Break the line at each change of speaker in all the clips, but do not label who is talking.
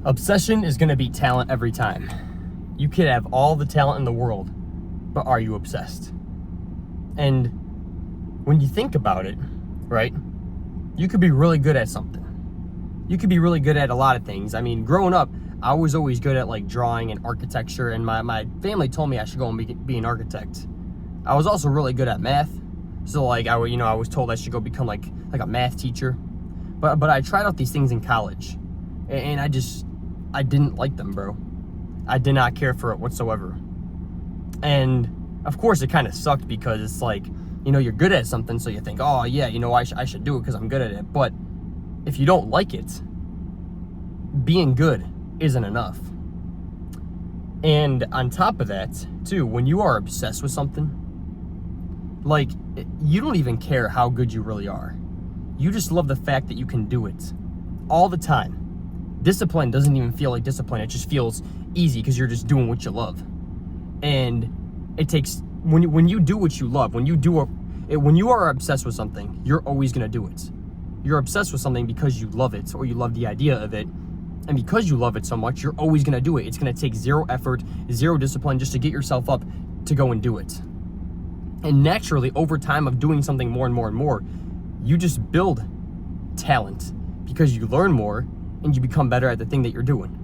Obsession is going to beat talent every time. You could have all the talent in the world, but are you obsessed? And when you think about it, right, you could be really good at something. You could be really good at a lot of things. I mean, growing up, I was always good at like drawing and architecture, and my family told me I should go and be an architect. I was also really good at math, so like I was told I should go become like a math teacher. But I tried out these things in college, and I didn't like them, bro. I did not care for it whatsoever. And of course it kind of sucked because it's like, you're good at something, so you think, oh yeah, I should do it because I'm good at it. But if you don't like it, being good isn't enough. And on top of that, too, when you are obsessed with something, like, you don't even care how good you really are. You just love the fact that you can do it all the time. Discipline doesn't even feel like discipline. It just feels easy because you're just doing what you love. And it takes, when you do what you love, when you are obsessed with something, you're always going to do it. You're obsessed with something because you love it, or you love the idea of it. And because you love it so much, you're always going to do it. It's going to take zero effort, zero discipline just to get yourself up to go and do it. And naturally, over time of doing something more and more and more, you just build talent because you learn more and you become better at the thing that you're doing.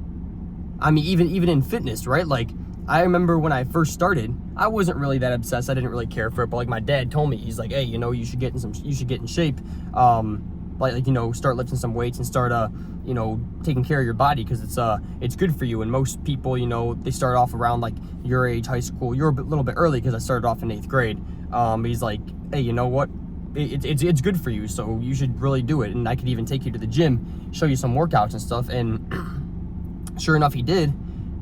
I mean, even in fitness, right? Like, I remember when I first started, I wasn't really that obsessed. I didn't really care for it, but like my dad told me, he's like, hey, you should get in shape. Start lifting some weights and start taking care of your body because it's good for you. And most people, they start off around like your age, high school. You're a little bit early because I started off in 8th grade. He's like, hey, you know what? It's good for you, so you should really do it. And I could even take you to the gym, show you some workouts and stuff. And sure enough, he did.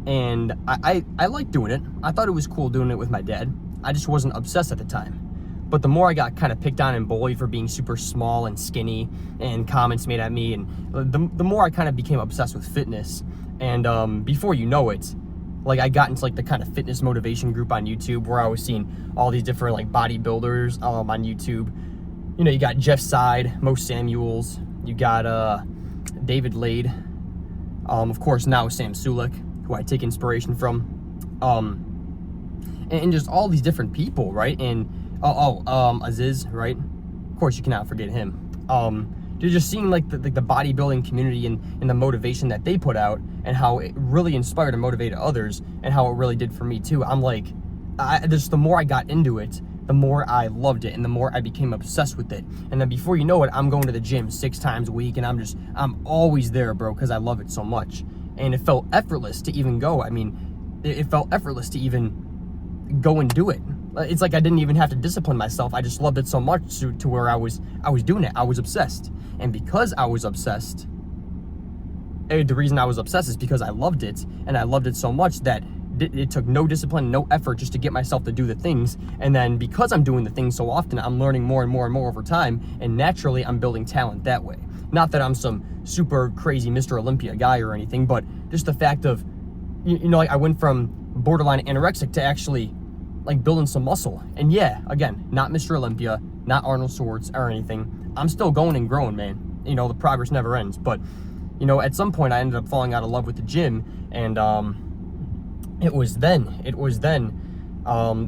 And I liked doing it. I thought it was cool doing it with my dad. I just wasn't obsessed at the time. But the more I got kind of picked on and bullied for being super small and skinny and comments made at me, and the more I kind of became obsessed with fitness. And before you know it, like I got into like the kind of fitness motivation group on YouTube where I was seeing all these different like bodybuilders on YouTube. You got Jeff Side, Mo Samuels, you got David Lade, of course now Sam Sulek, who I take inspiration from, and just all these different people, right? And Aziz, right? Of course you cannot forget him. You're just seeing like the bodybuilding community and the motivation that they put out and how it really inspired and motivated others and how it really did for me too. I'm like, the more I got into it, the more I loved it and the more I became obsessed with it. And then before you know it, I'm going to the gym 6 times a week and I'm always there, bro, because I love it so much. And it felt effortless to even go. I mean, it felt effortless to even go and do it. It's like I didn't even have to discipline myself. I just loved it so much to where I was doing it. I was obsessed. And because I was obsessed, the reason I was obsessed is because I loved it. And I loved it so much that it took no discipline, no effort just to get myself to do the things. And then because I'm doing the things so often, I'm learning more and more and more over time. And naturally, I'm building talent that way. Not that I'm some super crazy Mr. Olympia guy or anything, but just the fact of, like I went from borderline anorexic to actually like building some muscle. And yeah, again, not Mr. Olympia, not Arnold Schwartz or anything. I'm still going and growing, man. The progress never ends. But, at some point I ended up falling out of love with the gym. And it was then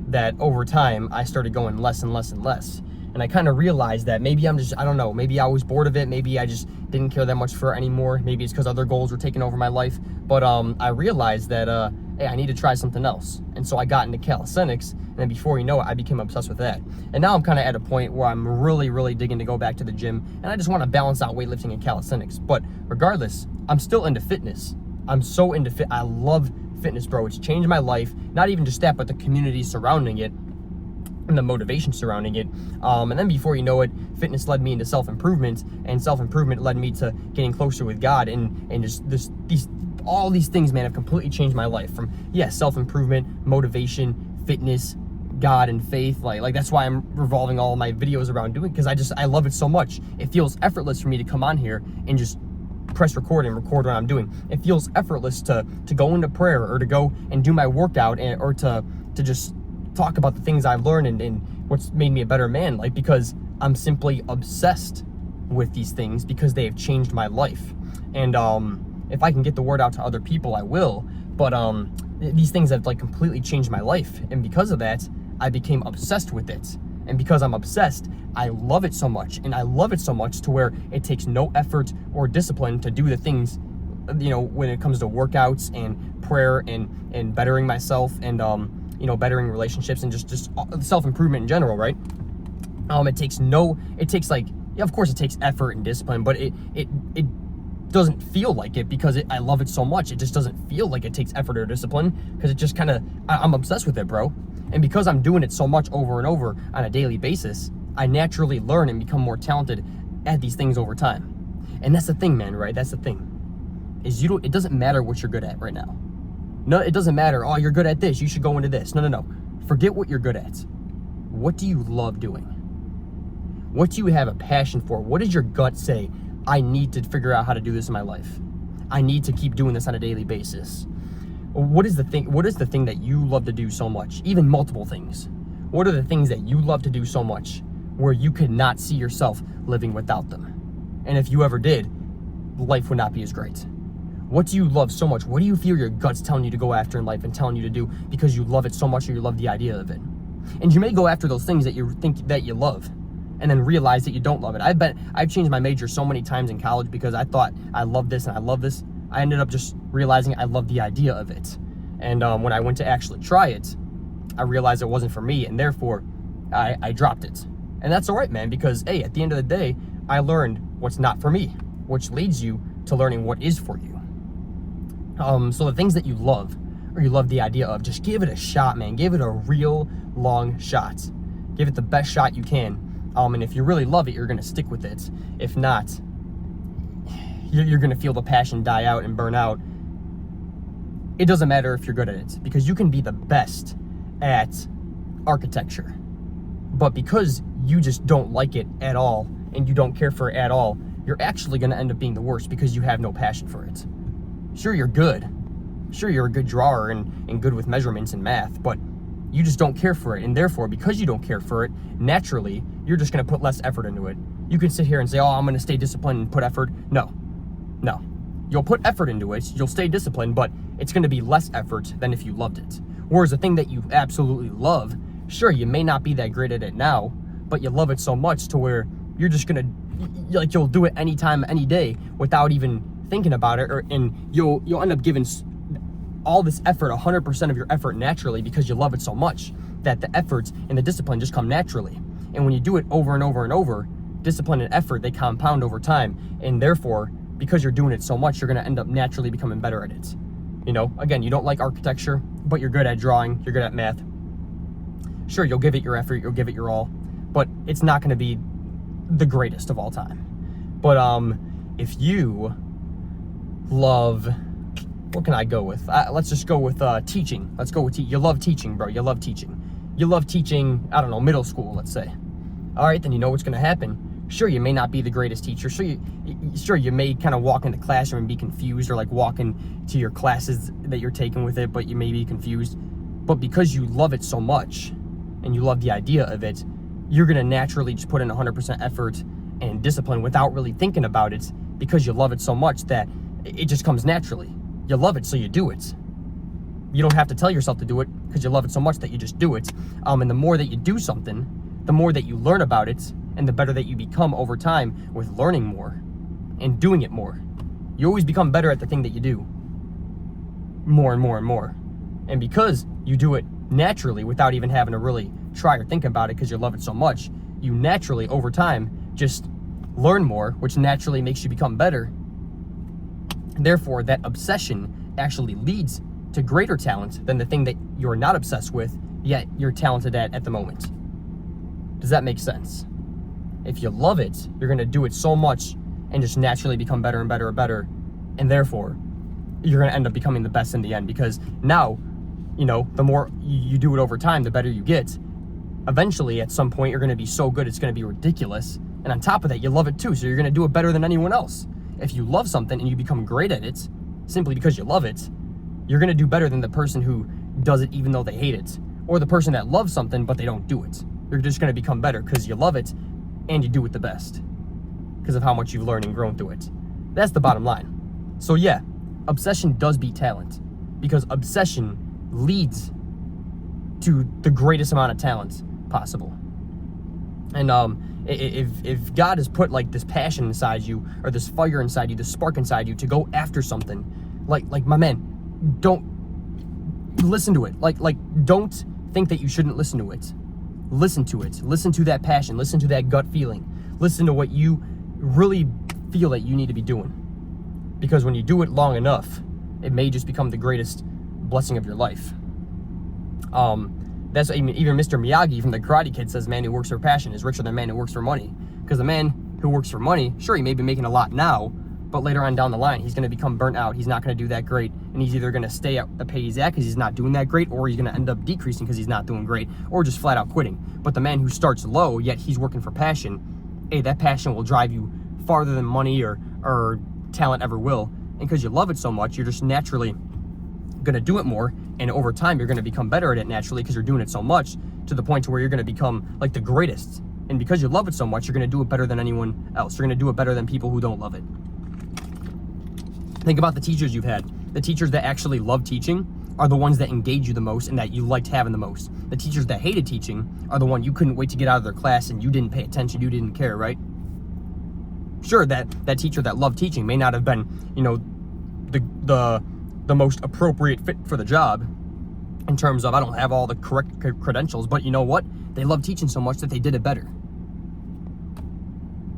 that over time I started going less and less and less. And I kind of realized that maybe I don't know, maybe I was bored of it. Maybe I just didn't care that much for it anymore. Maybe it's because other goals were taking over my life. But I realized that, hey, I need to try something else. And so I got into calisthenics. And then before you know it, I became obsessed with that. And now I'm kind of at a point where I'm really, really digging to go back to the gym. And I just want to balance out weightlifting and calisthenics. But regardless, I'm still into fitness. I'm so into I love fitness, bro. It's changed my life. Not even just that, but the community surrounding it and the motivation surrounding it. And then before you know it, fitness led me into self-improvement, and self-improvement led me to getting closer with God, and just all these things, man, have completely changed my life. From self-improvement, motivation, fitness, God, and faith. Like that's why I'm revolving all my videos around doing, because I love it so much. It feels effortless for me to come on here and just press record and record what I'm doing. It feels effortless to go into prayer or to go and do my workout, or to just talk about the things I've learned and what's made me a better man, like because I'm simply obsessed with these things because they have changed my life. And If I can get the word out to other people, I will. But these things have like completely changed my life, and because of that, I became obsessed with it. And because I'm obsessed, I love it so much, and I love it so much to where it takes no effort or discipline to do the things, you know, when it comes to workouts and prayer and bettering myself and you know, bettering relationships and just self-improvement in general, right? It takes like, yeah, of course it takes effort and discipline, but it doesn't feel like it because I love it so much. It just doesn't feel like it takes effort or discipline because it just kind of, I'm obsessed with it, bro. And because I'm doing it so much over and over on a daily basis, I naturally learn and become more talented at these things over time. And that's the thing, man, right? That's the thing. Is it doesn't matter what you're good at right now. No, it doesn't matter, oh, you're good at this, you should go into this. No. Forget what you're good at. What do you love doing? What do you have a passion for? What does your gut say? I need to figure out how to do this in my life. I need to keep doing this on a daily basis. What is the thing that you love to do so much? Even multiple things. What are the things that you love to do so much where you could not see yourself living without them? And if you ever did, life would not be as great. What do you love so much? What do you feel your gut's telling you to go after in life and telling you to do because you love it so much or you love the idea of it? And you may go after those things that you think that you love and then realize that you don't love it. I've changed my major so many times in college because I thought I love this and I love this. I ended up just realizing I love the idea of it. And when I went to actually try it, I realized it wasn't for me, and therefore I dropped it. And that's all right, man, because hey, at the end of the day, I learned what's not for me, which leads you to learning what is for you. So the things that you love, or you love the idea of, just give it a shot, man. Give it a real long shot. Give it the best shot you can. And if you really love it, you're gonna stick with it. If not, you're gonna feel the passion die out and burn out. It doesn't matter if you're good at it, because you can be the best at architecture. But because you just don't like it at all, and you don't care for it at all, you're actually gonna end up being the worst because you have no passion for it. Sure, you're good. Sure, you're a good drawer and good with measurements and math, but you just don't care for it. And therefore, because you don't care for it, naturally, you're just gonna put less effort into it. You can sit here and say, oh, I'm gonna stay disciplined and put effort. No. You'll put effort into it, you'll stay disciplined, but it's gonna be less effort than if you loved it. Whereas the thing that you absolutely love, sure, you may not be that great at it now, but you love it so much to where you're just gonna, like, you'll do it anytime, any day without even thinking about it, and you'll end up giving all this effort, 100% of your effort naturally, because you love it so much that the efforts and the discipline just come naturally. And when you do it over and over and over, discipline and effort, they compound over time, and therefore, because you're doing it so much, you're gonna end up naturally becoming better at it. You know, again, you don't like architecture, but you're good at drawing, you're good at math. Sure, you'll give it your effort, you'll give it your all, but it's not gonna be the greatest of all time. But if you love, what can I go with? Let's just go with teaching. Let's go with you love teaching, bro. You love teaching. You love teaching, I don't know, middle school, let's say. All right, then you know what's gonna happen. Sure, you may not be the greatest teacher. Sure, you may kind of walk in the classroom and be confused, or like walk into your classes that you're taking with it, but you may be confused. But because you love it so much and you love the idea of it, you're gonna naturally just put in 100% effort and discipline without really thinking about it, because you love it so much that it just comes naturally. You love it, so you do it. You don't have to tell yourself to do it because you love it so much that you just do it. And the more that you do something, the more that you learn about it, and the better that you become over time with learning more and doing it more. You always become better at the thing that you do, more and more and more. And because you do it naturally without even having to really try or think about it, because you love it so much, you naturally over time just learn more, which naturally makes you become better. Therefore, that obsession actually leads to greater talent than the thing that you're not obsessed with, yet you're talented at the moment. Does that make sense? If you love it, you're gonna do it so much and just naturally become better and better and better. And therefore, you're gonna end up becoming the best in the end, because now, you know, the more you do it over time, the better you get. Eventually, at some point, you're gonna be so good, it's gonna be ridiculous. And on top of that, you love it too, so you're gonna do it better than anyone else. If you love something and you become great at it, simply because you love it, you're gonna do better than the person who does it even though they hate it, or the person that loves something but they don't do it. You're just gonna become better because you love it and you do it the best because of how much you've learned and grown through it. That's the bottom line. So yeah, obsession does beat talent, because obsession leads to the greatest amount of talent possible. And if God has put like this passion inside you, or this fire inside you, this spark inside you to go after something, like my man, don't listen to it. Like don't think that you shouldn't listen to it. Listen to it. Listen to that passion. Listen to that gut feeling. Listen to what you really feel that you need to be doing. Because when you do it long enough, it may just become the greatest blessing of your life. That's even Mr. Miyagi from the Karate Kid says, man who works for passion is richer than man who works for money. Because the man who works for money, sure, he may be making a lot now, but later on down the line, he's going to become burnt out. He's not going to do that great. And he's either going to stay at the pay he's at because he's not doing that great, or he's going to end up decreasing because he's not doing great, or just flat out quitting. But the man who starts low, yet he's working for passion, hey, that passion will drive you farther than money or talent ever will. And because you love it so much, you're just naturally going to do it more. And over time, you're going to become better at it naturally because you're doing it so much, to the point to where you're going to become like the greatest. And because you love it so much, you're going to do it better than anyone else. You're going to do it better than people who don't love it. Think about the teachers you've had. The teachers that actually love teaching are the ones that engage you the most and that you liked having the most. The teachers that hated teaching are the one you couldn't wait to get out of their class, and you didn't pay attention, you didn't care, right? Sure, that teacher that loved teaching may not have been, the most appropriate fit for the job in terms of, I don't have all the correct credentials, but you know what? They love teaching so much that they did it better.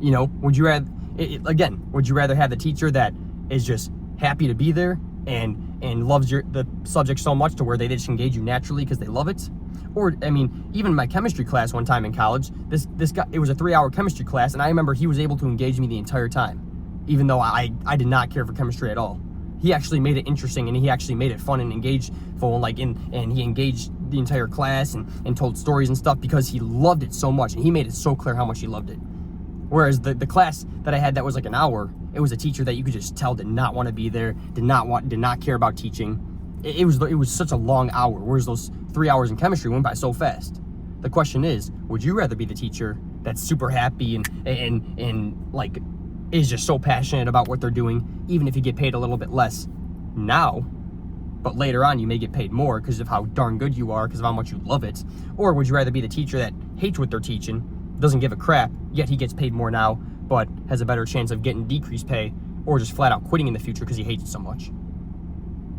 Would you rather have the teacher that is just happy to be there and loves the subject so much to where they just engage you naturally because they love it? Or, even my chemistry class one time in college, this guy, it was a 3-hour chemistry class, and I remember he was able to engage me the entire time, even though I did not care for chemistry at all. He actually made it interesting, and he actually made it fun and engageful, and he engaged the entire class and told stories and stuff because he loved it so much, and he made it so clear how much he loved it. Whereas the class that I had that was like an hour, it was a teacher that you could just tell did not want to be there, did not care about teaching. It was such a long hour, whereas those 3 hours in chemistry went by so fast. The question is, would you rather be the teacher that's super happy and like is just so passionate about what they're doing, even if you get paid a little bit less now, but later on you may get paid more because of how darn good you are, because of how much you love it? Or would you rather be the teacher that hates what they're teaching, doesn't give a crap, yet he gets paid more now, but has a better chance of getting decreased pay, or just flat out quitting in the future because he hates it so much?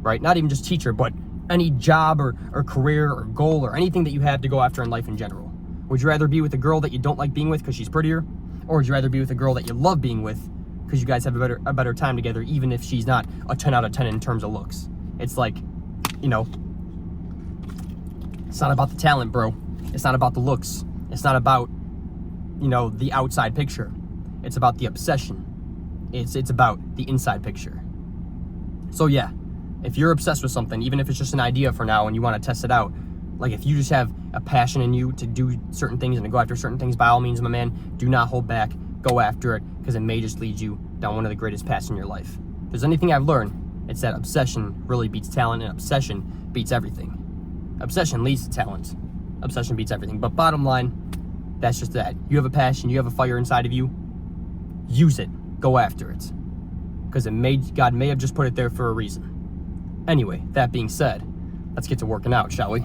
Right? Not even just teacher, but any job or career or goal or anything that you have to go after in life in general. Would you rather be with a girl that you don't like being with because she's prettier? Or would you rather be with a girl that you love being with because you guys have a better time together, even if she's not a 10 out of 10 in terms of looks? It's like, it's not about the talent, bro. It's not about the looks. It's not about, the outside picture. It's about the obsession. It's about the inside picture. So yeah, if you're obsessed with something, even if it's just an idea for now and you want to test it out, like if you just have a passion in you to do certain things and to go after certain things, by all means, my man, do not hold back. Go after it, because it may just lead you down one of the greatest paths in your life. If there's anything I've learned, it's that obsession really beats talent, and obsession beats everything. Obsession leads to talent. Obsession beats everything. But bottom line, that's just that. You have a passion, you have a fire inside of you. Use it. Go after it. Because God may have just put it there for a reason. Anyway, that being said, let's get to working out, shall we?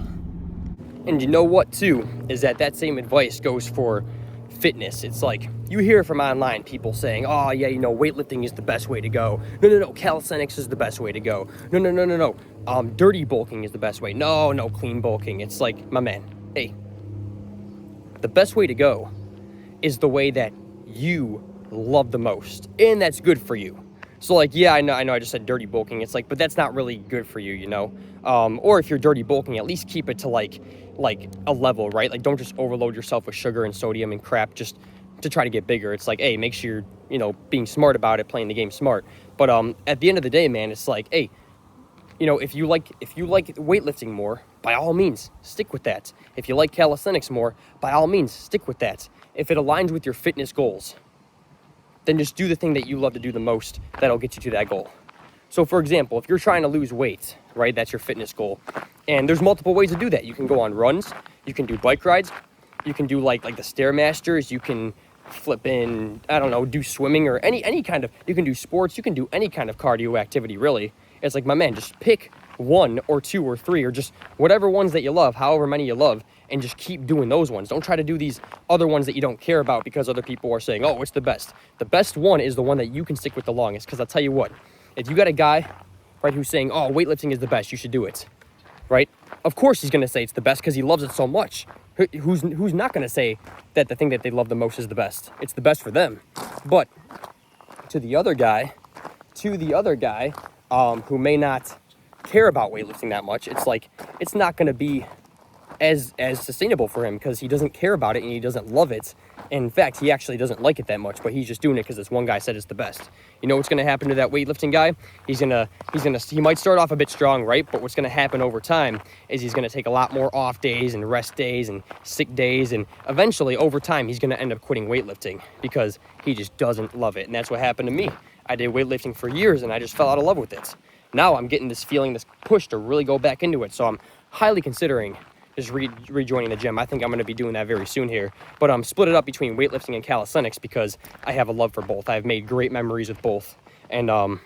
And you know what, too, is that same advice goes for fitness. It's like, you hear from online people saying, oh, yeah, weightlifting is the best way to go. No, calisthenics is the best way to go. No. Dirty bulking is the best way. No, clean bulking. It's like, my man, hey, the best way to go is the way that you love the most, and that's good for you. So like, yeah, I know I just said dirty bulking. It's like, but that's not really good for you, or if you're dirty bulking, at least keep it to like a level, right? Like, don't just overload yourself with sugar and sodium and crap just to try to get bigger. It's like, hey, make sure you're, being smart about it, playing the game smart. But at the end of the day, man, it's like, hey, if you like weightlifting more, by all means, stick with that. If you like calisthenics more, by all means, stick with that. If it aligns with your fitness goals, then just do the thing that you love to do the most that'll get you to that goal. So for example, if you're trying to lose weight, right, that's your fitness goal. And there's multiple ways to do that. You can go on runs, you can do bike rides, you can do like the Stairmasters, you can flip in, do swimming or any kind of, you can do sports, you can do any kind of cardio activity really. It's like, my man, just pick 1 or 2 or 3 or just whatever ones that you love, however many you love, and just keep doing those ones. Don't try to do these other ones that you don't care about because other people are saying, oh, it's the best. The best one is the one that you can stick with the longest. Because I'll tell you what, if you got a guy, right, who's saying, oh, weightlifting is the best, you should do it, right? Of course he's going to say it's the best because he loves it so much. Who's not going to say that the thing that they love the most is the best? It's the best for them. But to the other guy, who may not care about weightlifting that much, it's like, it's not going to be as sustainable for him because he doesn't care about it and he doesn't love it. And in fact, he actually doesn't like it that much, but he's just doing it because this one guy said it's the best. You know what's going to happen to that weightlifting guy? He might start off a bit strong, right? But what's going to happen over time is he's going to take a lot more off days and rest days and sick days, and eventually over time he's going to end up quitting weightlifting because he just doesn't love it. And that's what happened to me. I did weightlifting for years and I just fell out of love with it. Now I'm getting this feeling, this push to really go back into it. So I'm highly considering just rejoining the gym. I think I'm going to be doing that very soon here. But I'm split it up between weightlifting and calisthenics because I have a love for both. I've made great memories with both. And I'm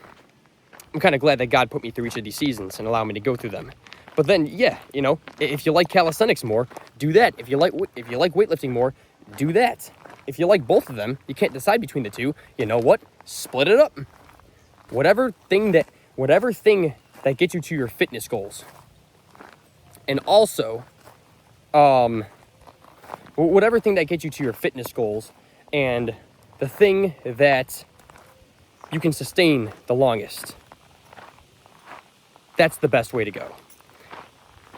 kind of glad that God put me through each of these seasons and allowed me to go through them. But then, yeah, you know, if you like calisthenics more, do that. If you like weightlifting more, do that. If you like both of them, you can't decide between the two. You know what? Split it up. Whatever thing that gets you to your fitness goals. And also, whatever thing that gets you to your fitness goals and the thing that you can sustain the longest, that's the best way to go.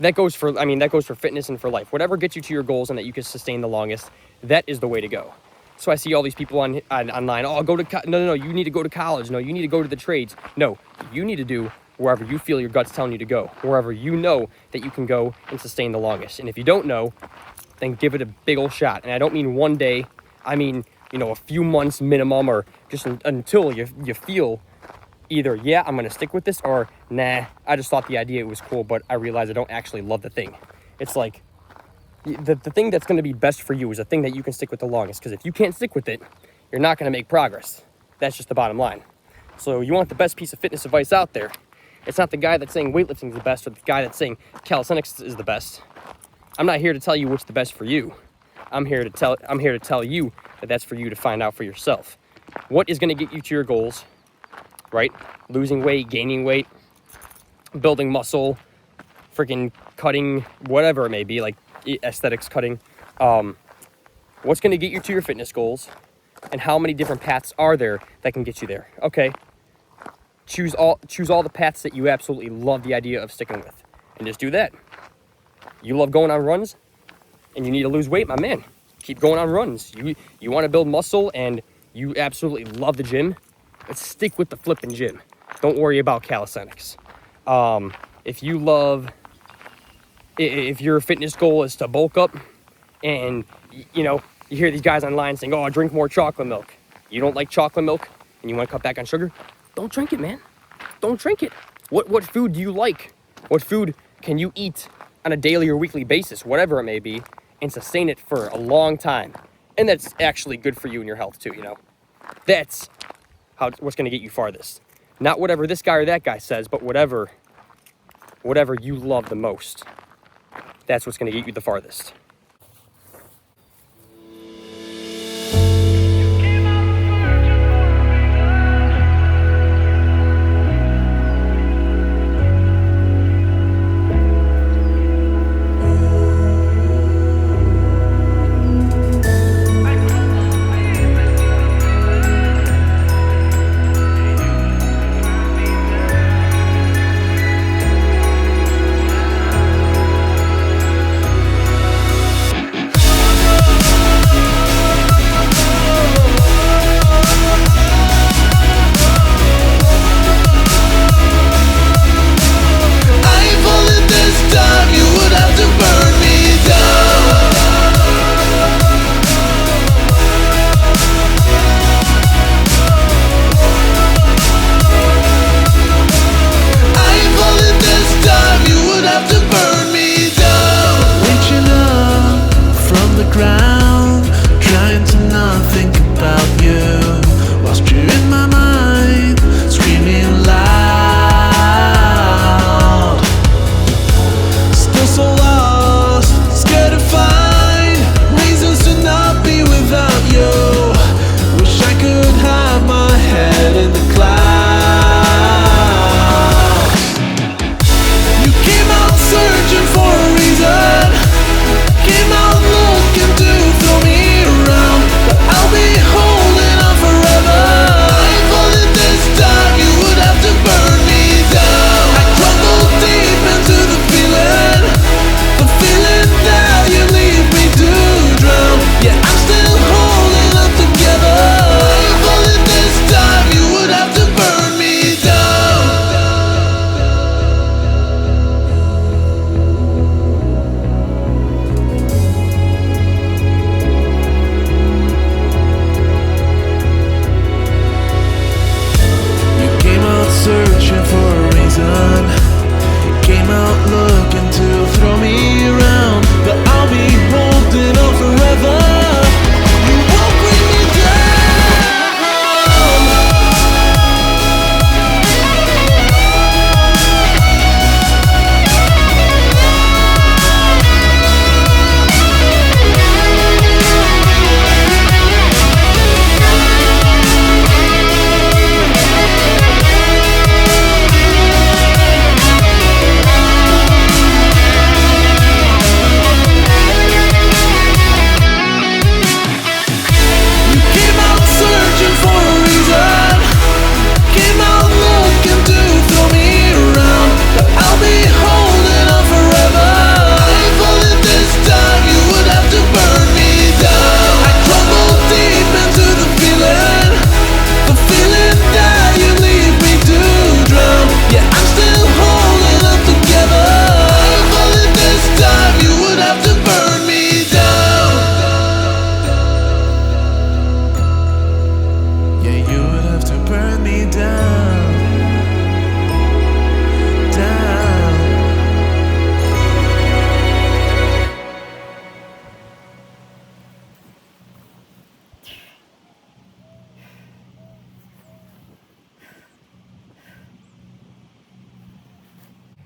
That goes for fitness and for life. Whatever gets you to your goals and that you can sustain the longest, that is the way to go. So I see all these people online, oh, no, you need to go to college. No, you need to go to the trades. No, you need to do wherever you feel your gut's telling you to go, wherever you know that you can go and sustain the longest. And if you don't know, then give it a big old shot. And I don't mean one day, I mean, you know, a few months minimum, or just until you feel either, yeah, I'm going to stick with this, or nah, I just thought the idea was cool, but I realized I don't actually love the thing. It's like, the thing that's going to be best for you is the thing that you can stick with the longest, because if you can't stick with it, you're not going to make progress. That's just the bottom line. So you want the best piece of fitness advice out there. It's not the guy that's saying weightlifting is the best or the guy that's saying calisthenics is the best. I'm not here to tell you what's the best for you. I'm here to tell you that that's for you to find out for yourself. What is going to get you to your goals, right? Losing weight, gaining weight, building muscle, freaking cutting, whatever it may be, like aesthetics cutting. What's going to get you to your fitness goals, and how many different paths are there that can get you there? Okay. Choose all the paths that you absolutely love the idea of sticking with, and just do that. You love going on runs, and you need to lose weight, my man. Keep going on runs. You want to build muscle, and you absolutely love the gym. Let's stick with the flipping gym. Don't worry about calisthenics. If your fitness goal is to bulk up, and you know you hear these guys online saying, "Oh, drink more chocolate milk." You don't like chocolate milk, and you want to cut back on sugar. Don't drink it, man. Don't drink it. What food do you like? What food can you eat on a daily or weekly basis, whatever it may be, and sustain it for a long time? And that's actually good for you and your health too, you know. That's what's going to get you farthest. Not whatever this guy or that guy says, but whatever you love the most. That's what's going to get you the farthest.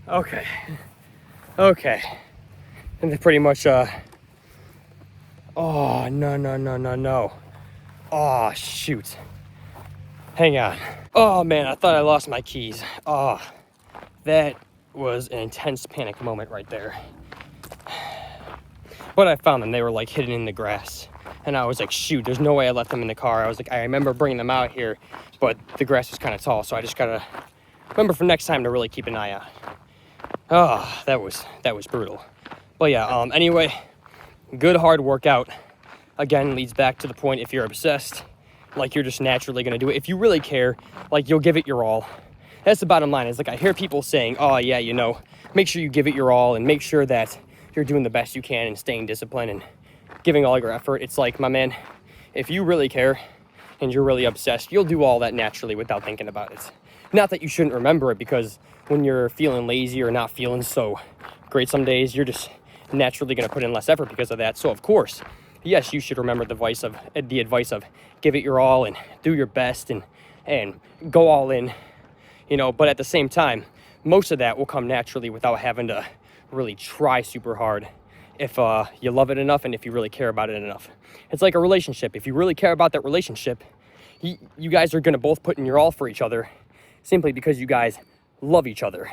Okay. Okay. And they pretty much, oh, no. Oh, shoot. Hang on. Oh, man, I thought I lost my keys. Oh, that was an intense panic moment right there. But I found them. They were, like, hidden in the grass. And I was like, shoot, there's no way I left them in the car. I was like, I remember bringing them out here, but the grass was kind of tall, so I just gotta remember for next time to really keep an eye out. Oh, that was brutal. But yeah, anyway, good hard workout. Again, leads back to the point, if you're obsessed, like, you're just naturally gonna do it. If you really care, like, you'll give it your all. That's the bottom line. Is like, I hear people saying, oh yeah, you know, make sure you give it your all and make sure that you're doing the best you can and staying disciplined and giving all your effort. It's like, my man, if you really care and you're really obsessed, you'll do all that naturally without thinking about it. Not that you shouldn't remember it, because when you're feeling lazy or not feeling so great some days, you're just naturally going to put in less effort because of that. So of course, yes, you should remember the advice of give it your all and do your best and go all in, you know, but at the same time, most of that will come naturally without having to really try super hard. If you love it enough and if you really care about it enough. It's like a relationship. If you really care about that relationship, you guys are going to both put in your all for each other simply because you guys love each other.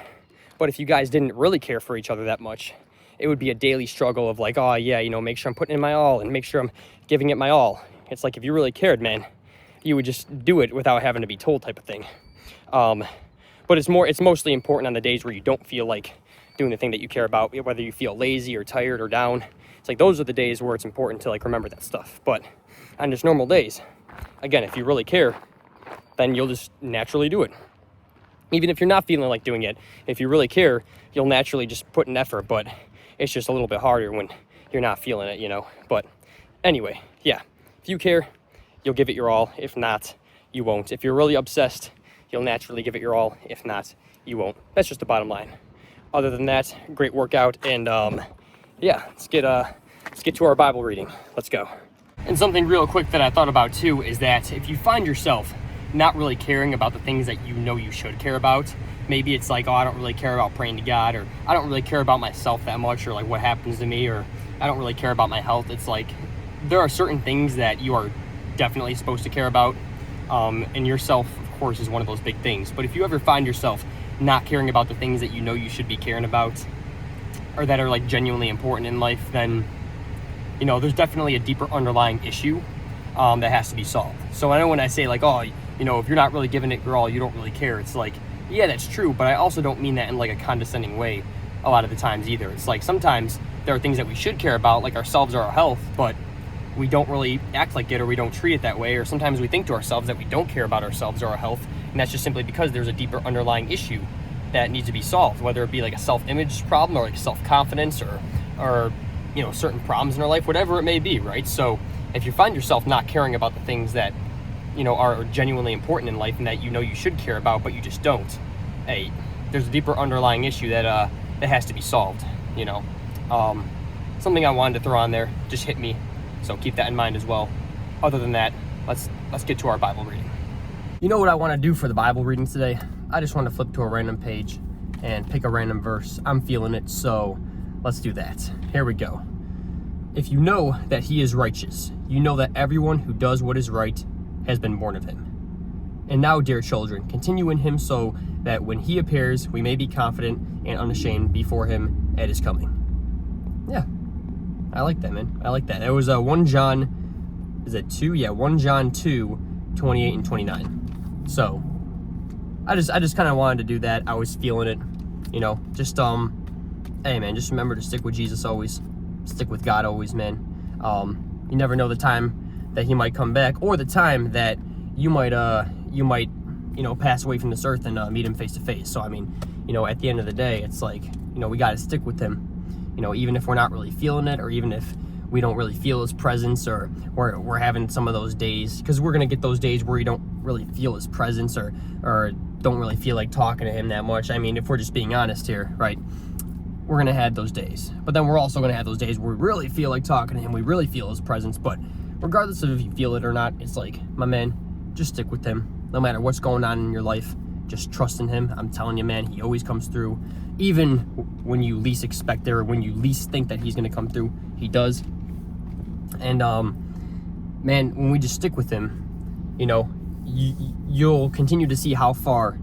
But if you guys didn't really care for each other that much, it would be a daily struggle of like, oh yeah, you know, make sure I'm putting in my all and make sure I'm giving it my all. It's like, if you really cared, man, you would just do it without having to be told, type of thing. But it's mostly important on the days where you don't feel like doing the thing that you care about, whether you feel lazy or tired or down. It's like, those are the days where it's important to like remember that stuff. But on just normal days, again, if you really care, then you'll just naturally do it. Even if you're not feeling like doing it, if you really care, you'll naturally just put an effort, but it's just a little bit harder when you're not feeling it, you know. But anyway, yeah, if you care, you'll give it your all. If not, you won't. If you're really obsessed, you'll naturally give it your all. If not, you won't. That's just the bottom line. Other than that, great workout, and yeah, let's get to our Bible reading. Let's go. And something real quick that I thought about too is that if you find yourself not really caring about the things that you know you should care about, maybe it's like, oh, I don't really care about praying to God, or I don't really care about myself that much, or like what happens to me, or I don't really care about my health. It's like, there are certain things that you are definitely supposed to care about, and yourself, of course, is one of those big things. But if you ever find yourself not caring about the things that you know you should be caring about, or that are like genuinely important in life, then, you know, there's definitely a deeper underlying issue that has to be solved. So I know when I say like, oh, you know, if you're not really giving it your all, you don't really care, it's like, yeah, that's true, but I also don't mean that in like a condescending way a lot of the times either. It's like, sometimes there are things that we should care about, like ourselves or our health, but we don't really act like it, or we don't treat it that way, or sometimes we think to ourselves that we don't care about ourselves or our health, and that's just simply because there's a deeper underlying issue that needs to be solved, whether it be like a self-image problem or like self-confidence or you know, certain problems in our life, whatever it may be, right? So if you find yourself not caring about the things that, you know, are genuinely important in life and that you know you should care about, but you just don't, hey, there's a deeper underlying issue that that has to be solved, you know. Something I wanted to throw on there just hit me, so keep that in mind as well. Other than that, let's get to our Bible reading. You know what I want to do for the Bible reading today? I just want to flip to a random page and pick a random verse. I'm feeling it, so let's do that. Here we go. If you know that he is righteous, you know that everyone who does what is right has been born of him. And now, dear children, continue in him, so that when he appears, we may be confident and unashamed before him at his coming. Yeah, I like that, man. I like that. It was 1 John, is it 2? Yeah, 1 John 2, 28 and 29. So I just kind of wanted to do that. I was feeling it, you know, just hey man, just remember to stick with Jesus always, stick with God always, man. You never know the time that he might come back, or the time that you might you know, pass away from this earth and meet him face to face. So I mean, you know, at the end of the day, it's like, you know, we got to stick with him, you know, even if we're not really feeling it, or even if we don't really feel his presence, or we're having some of those days, because we're gonna get those days where you don't really feel his presence, or don't really feel like talking to him that much. I mean, if we're just being honest here, right? We're gonna have those days, but then we're also gonna have those days where we really feel like talking to him, we really feel his presence. But regardless of if you feel it or not, it's like, my man, just stick with him, no matter what's going on in your life. Just trust in him. I'm telling you, man, he always comes through. Even when you least expect it, or when you least think that he's going to come through, he does. And, man, when we just stick with him, you know, you'll continue to see how far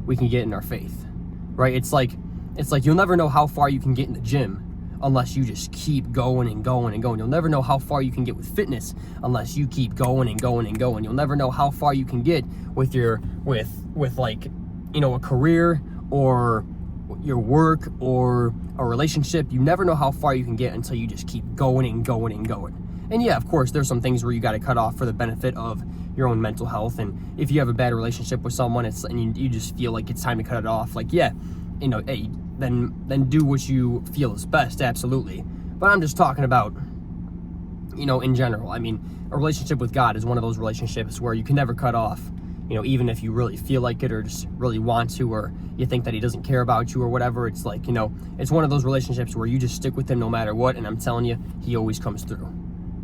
we can get in our faith, right? It's like you'll never know how far you can get in the gym unless you just keep going and going and going. You'll never know how far you can get with fitness unless you keep going and going and going. You'll never know how far you can get with your with like, you know, a career or your work or a relationship. You never know how far you can get until you just keep going and going and going. And yeah, of course, there's some things where you got to cut off for the benefit of your own mental health. And if you have a bad relationship with someone, and you just feel like it's time to cut it off, like, yeah, you know, hey, then do what you feel is best, absolutely. But I'm just talking about, you know, in general. I mean, a relationship with God is one of those relationships where you can never cut off, you know, even if you really feel like it or just really want to, or you think that he doesn't care about you or whatever. It's like, you know, it's one of those relationships where you just stick with him no matter what, and I'm telling you, he always comes through.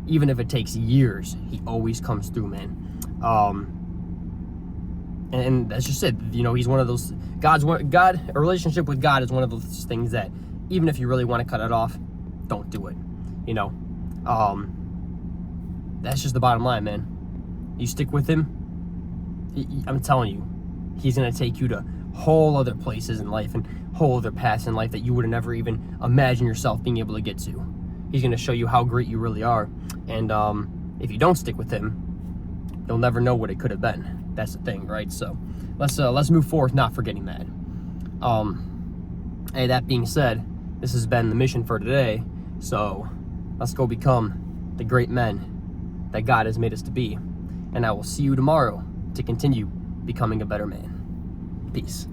Even if it takes years, he always comes through, man. And that's just it. You know, he's one of those, a relationship with God is one of those things that even if you really want to cut it off, don't do it. You know, that's just the bottom line, man. You stick with him, I'm telling you, he's going to take you to whole other places in life and whole other paths in life that you would have never even imagined yourself being able to get to. He's going to show you how great you really are. And if you don't stick with him, you'll never know what it could have been. That's the thing, right? So let's move forward, not forgetting that. Hey, that being said, this has been the mission for today. So let's go become the great men that God has made us to be. And I will see you tomorrow to continue becoming a better man. Peace.